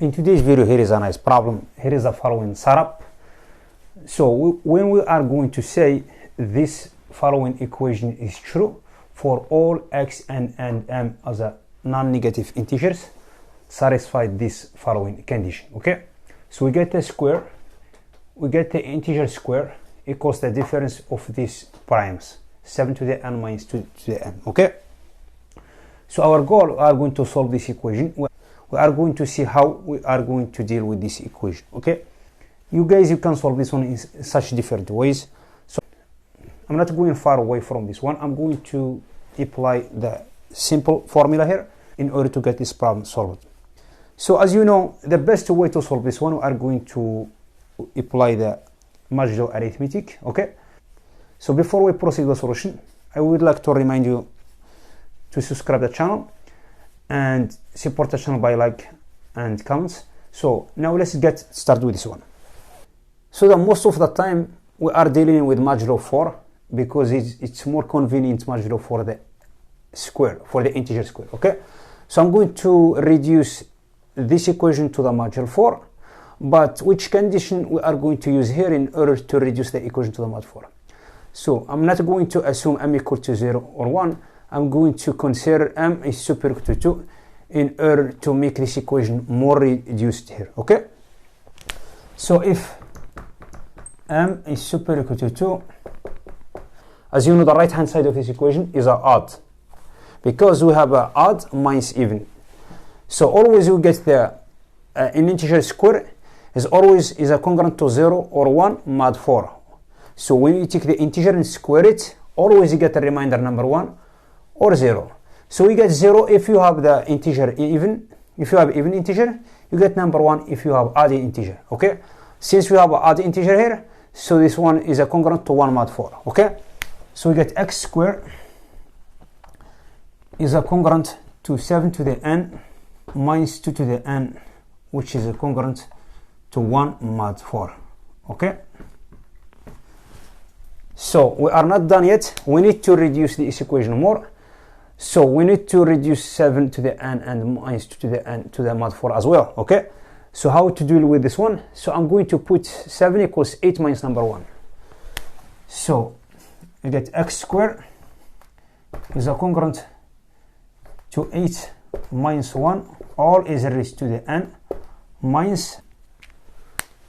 In today's video, here is a nice problem. Here is the following setup. So when we are going to say this following equation is true for all x and m as a non-negative integers, satisfy this following condition. Okay, so we get the square, we get the integer square equals the difference of these primes, 7 to the n minus 2 to the n. Okay, so our goal, we are going to solve this equation. We are going to see how we are going to deal with this equation. Okay, you guys, you can solve this one in such different ways. So I'm not going far away from this one. I'm going to apply the simple formula here in order to get this problem solved. So as you know, the best way to solve this one, we are going to apply the modular arithmetic. Okay, so before we proceed with the solution, I would like to remind you to subscribe to the channel and support the channel by like and comments. So now let's get started with this one. So the most of the time we are dealing with modulo 4 because it's more convenient modulo for the square, for the integer square. Okay, so I'm going to reduce this equation to the modulo 4, but which condition we are going to use here in order to reduce the equation to the mod 4? So I'm not going to assume m equal to 0 or 1. I'm going to consider m is superior to 2 in order to make this equation more reduced here. Okay, so if m is superior to 2, as you know, the right hand side of this equation is a odd because we have a odd minus even. So always you get the an integer square is always is a congruent to 0 or 1 mod 4. So when you take the integer and square it, always you get a remainder number 1 or 0. So we get 0 if you have the integer even. If you have even integer, you get number 1 if you have odd integer. Okay, since we have an odd integer here, so this one is a congruent to 1 mod 4. Okay, so we get x squared is a congruent to 7 to the n minus 2 to the n, which is a congruent to 1 mod 4. Okay, so we are not done yet. We need to reduce this equation more. So we need to reduce 7 to the n and minus 2 to the n to the mod 4 as well. Okay, so how to deal with this one? So I'm going to put 7 equals 8 minus number 1. So you get x squared is a congruent to 8 minus 1, all is raised to the n minus.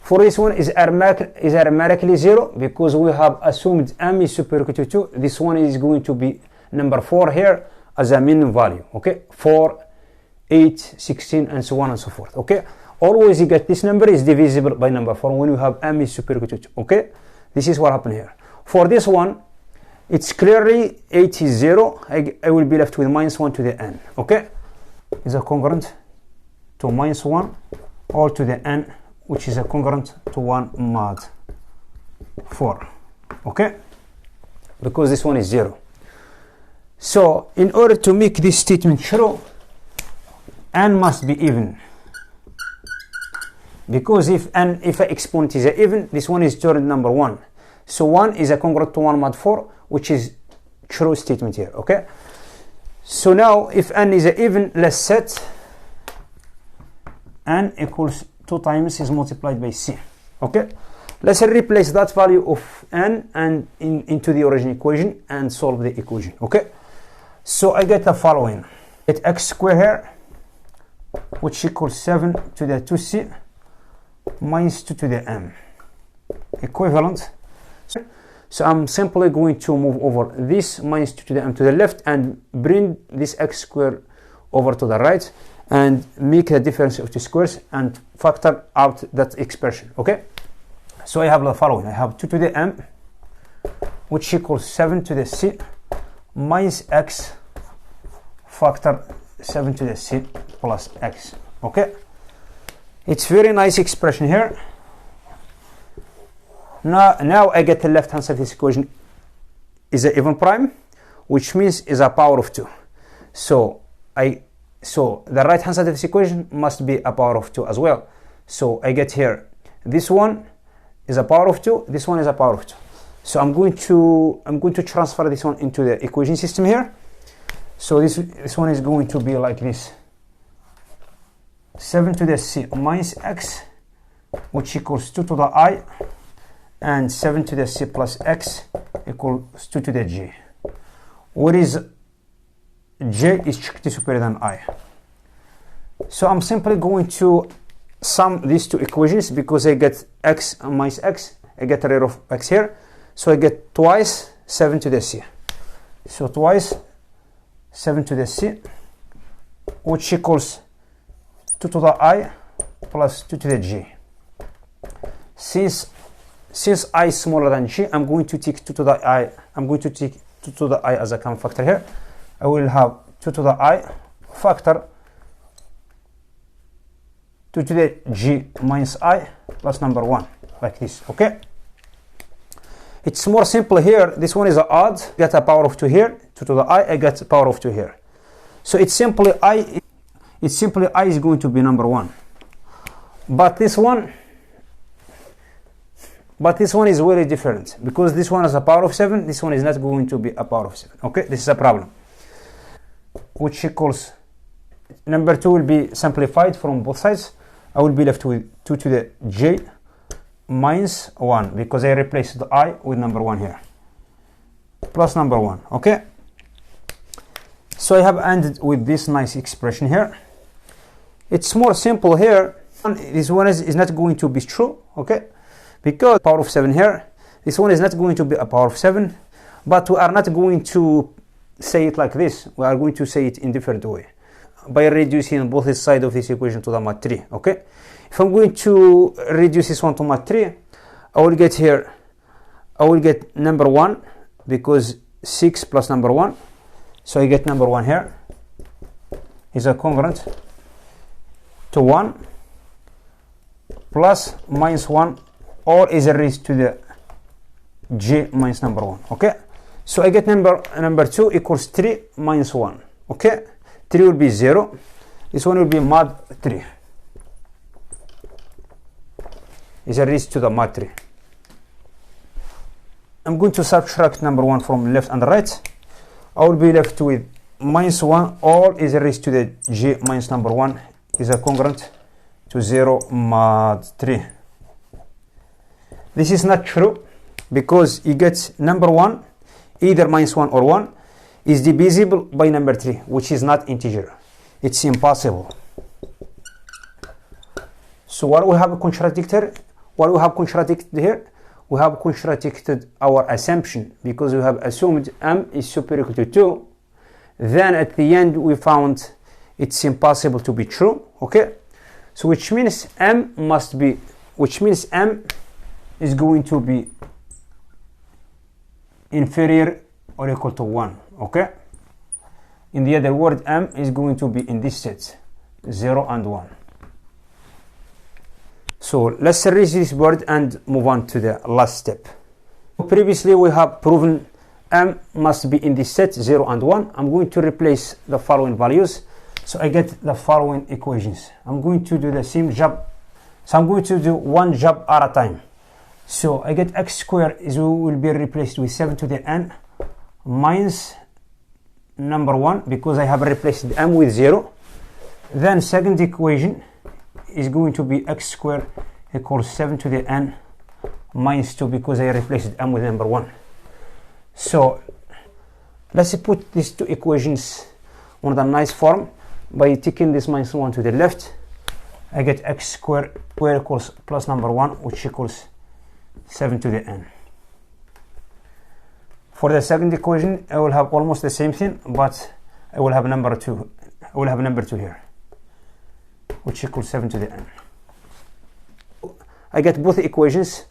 For this one is arithmetically 0 because we have assumed m is superior to 2. This one is going to be number 4 here as a minimum value. Okay, 4, 8, 16 and so on and so forth. Okay, always you get this number is divisible by number 4 when you have m is superior to 2. Okay, this is what happened here. For this one, it's clearly 8 is 0. I will be left with minus 1 to the n. Okay, is a congruent to minus 1 all to the n, which is a congruent to 1 mod 4. Okay, because this one is 0. So in order to make this statement true, n must be even, because if an exponent is even, this one is turned number 1. So 1 is a congruent to 1 mod 4, which is true statement here. Okay, so now if n is even, let's set n equals 2 times is multiplied by c. Okay, let's replace that value of n and into the original equation and solve the equation. Okay, so I get the following. Get x squared here, which equals 7 to the 2c minus 2 to the m, equivalent. So I'm simply going to move over this minus 2 to the m to the left and bring this x squared over to the right and make the difference of two squares and factor out that expression. Okay, so I have the following. I have 2 to the m, which equals 7 to the c minus x factor 7 to the c plus x. Okay, it's very nice expression here. Now I get the left hand side of this equation is an even prime, which means is a power of 2. So the right hand side of this equation must be a power of 2 as well. So I get here this one is a power of 2, this one is a power of 2. So I'm going to transfer this one into the equation system here. So this one is going to be like this. 7 to the c minus x, which equals 2 to the I, and 7 to the c plus x equals 2 to the g. What is j is strictly superior than I. So I'm simply going to sum these two equations because I get x minus x, I get a rate of x here, so I get twice 7 to the c. So twice 7 to the c, which equals 2 to the I plus 2 to the g. Since I is smaller than g, I'm going to take 2 to the I. I'm going to take 2 to the I as a common factor here. I will have 2 to the I factor 2 to the g minus I plus number 1, like this, okay? It's more simple here. This one is an odd. Get a power of 2 here. 2 to the I get a power of 2 here. So it's simply I is going to be number 1. But this one is very different because this one is a power of 7. This one is not going to be a power of 7. Okay, this is a problem. Which equals number 2 will be simplified from both sides. I will be left with 2 to the j minus 1 because I replaced the I with number 1 here. Plus number 1, okay? So I have ended with this nice expression here. It's more simple here. This one is not going to be true, okay? Because power of 7 here. This one is not going to be a power of 7. But we are not going to say it like this. We are going to say it in different way. By reducing both sides of this equation to the mat 3, okay? If I'm going to reduce this one to mat 3, I will get here, I will get number 1 because 6 plus number 1. So I get number 1 here is a congruent to 1 plus minus 1 or is a raised to the j minus number 1, okay? So I get number 2 equals 3 minus 1, okay? 3 will be 0. This one will be mod 3. Is a raised to the mod 3. I'm going to subtract number 1 from left and right. I will be left with minus 1 or is a raised to the j minus number 1 is a congruent to 0 mod 3. This is not true because you get number 1 either minus 1 or 1 is divisible by number 3, which is not integer. It's impossible. So what we have contradicted? What we have contradicted here? We have contradicted our assumption because we have assumed m is superior to 2. Then at the end we found it's impossible to be true. Okay, so which means m is going to be inferior or equal to 1. Okay, in the other word, m is going to be in this set 0 and 1. So let's erase this word and move on to the last step. Previously we have proven m must be in this set 0 and 1. I'm going to replace the following values, so I get the following equations. I'm going to do the same job, so I'm going to do one job at a time. So I get x squared will be replaced with 7 to the n minus number 1 because I have replaced m with 0. Then second equation is going to be x squared equals 7 to the n minus 2 because I replaced m with number 1. So let's put these two equations on the nice form by taking this minus 1 to the left. I get x squared equals plus number 1, which equals 7 to the n. For the second equation, I will have almost the same thing, but I will have number 2. I will have number 2 here, which equals 7 to the n. I get both equations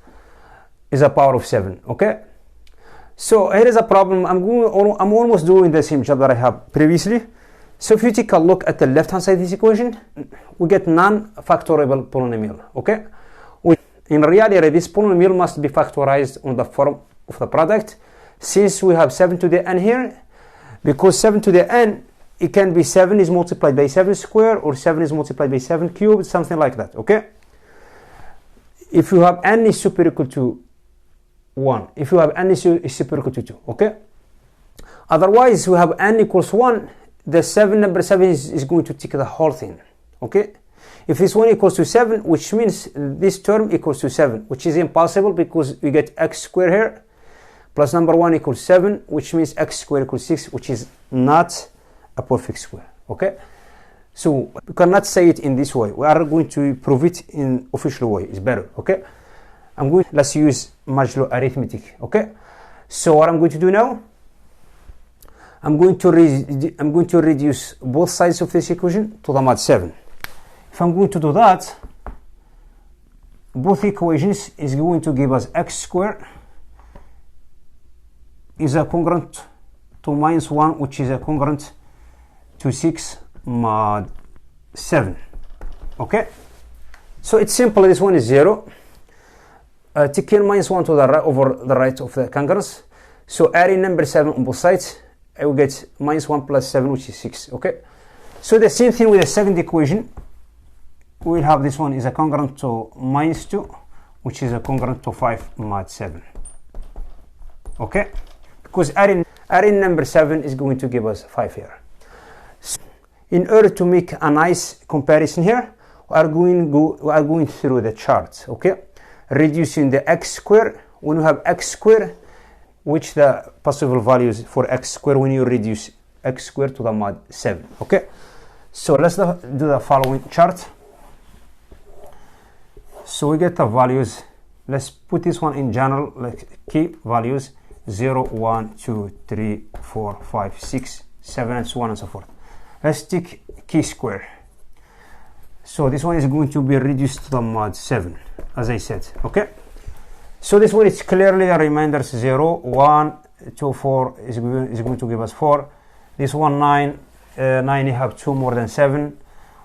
is a power of 7. Okay, so here is a problem. I'm almost doing the same job that I have previously. So if you take a look at the left hand side of this equation, we get non-factorable polynomial. Okay, in reality this polynomial must be factorized on the form of the product. Since we have 7 to the n here, because 7 to the n, it can be 7 is multiplied by 7 squared or 7 is multiplied by 7 cubed, something like that. Okay, if you have n is superior to 1, if you have n is superior to 2. Okay, otherwise we have n equals 1, the number 7 is going to take the whole thing. Okay, If this one equals to 7, which means this term equals to 7, which is impossible because we get x squared here, plus number 1 equals 7, which means x squared equals 6, which is not a perfect square. Okay, so we cannot say it in this way. We are going to prove it in official way. It's better. Okay, let's use modulo arithmetic. Okay, so what I'm going to do now, I'm going to reduce both sides of this equation to the mod 7. If I'm going to do that, both equations is going to give us x squared is a congruent to minus 1, which is a congruent to 6 mod 7. Okay, so it's simple. This one is 0. Take in minus 1 to the right over the right of the congruence. So adding number 7 on both sides, I will get minus 1 plus 7, which is 6. Okay, so the same thing with the second equation. We'll have this one is a congruent to minus 2, which is a congruent to 5 mod 7. Okay, because adding number 7 is going to give us 5 here. So in order to make a nice comparison here, we are going through the charts. Okay, reducing the x squared. When we have x squared, which the possible values for x squared when you reduce x squared to the mod 7. Okay, so let's do the following chart. So we get the values. Let's put this one in general, like key values 0, 1, 2, 3, 4, 5, 6, 7, and so on and so forth. Let's take key square. So this one is going to be reduced to the mod 7, as I said. Okay, so this one is clearly a remainder 0, 1, 2, 4 is going to give us 4. This one 9, 9 you have 2 more than 7.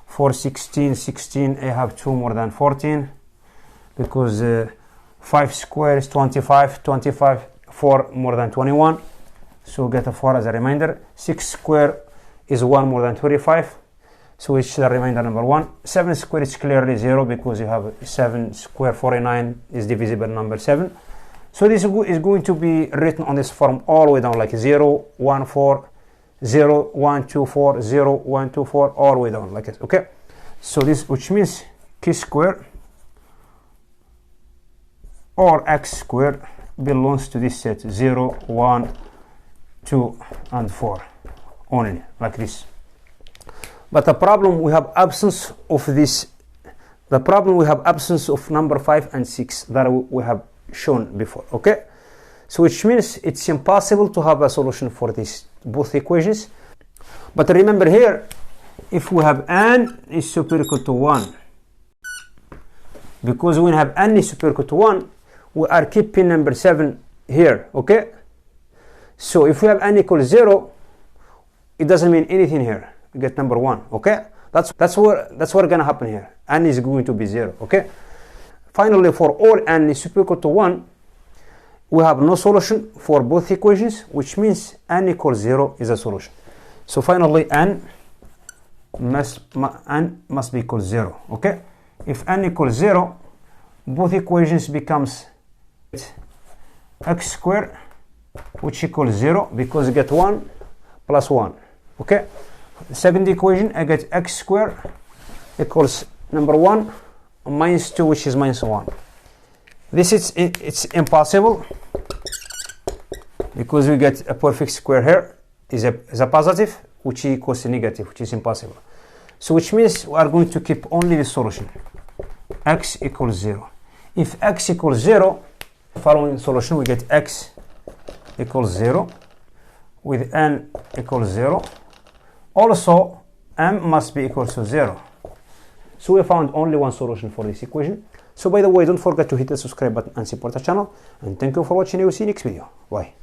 4, 16, 16 I have 2 more than 14, because 5 squared is 25, 25, 4 more than 21, so get a 4 as a remainder. 6 squared is 1 more than 25, so it's the remainder number 1. 7 squared is clearly 0 because you have 7 squared 49 is divisible number 7. So this is going to be written on this form all the way down, like 0, 1, 4, 0, 1, 2, 4, 0, 1, 2, 4, all the way down like this. Okay, so this, which means k squared or x squared belongs to this set 0, 1, 2, and 4 only, like this. But the problem we have absence of this. The problem we have absence of number 5 and 6 that we have shown before. Okay, so which means it's impossible to have a solution for these both equations. But remember here, if we have n is superior to 1, because when we have n is superior to 1, we are keeping number 7 here. Okay, so if we have n equals 0, it doesn't mean anything here. We get number 1. Okay, that's what's gonna happen here. N is going to be 0. Okay, finally, for all n is superior to 1, we have no solution for both equations, which means n equals 0 is a solution. So finally, n must be equal 0. Okay, if n equals 0, both equations becomes x squared, which equals 0 because you get 1 plus 1. Okay, the second equation, I get x squared equals number 1 minus 2, which is minus 1. This is it's impossible because we get a perfect square here is a positive, which equals a negative, which is impossible. So which means we are going to keep only the solution x equals 0. If x equals 0, following solution we get x equals 0 with n equals 0. Also m must be equal to 0. So we found only one solution for this equation. So by the way, don't forget to hit the subscribe button and support the channel. And thank you for watching. I will see you next video. Bye.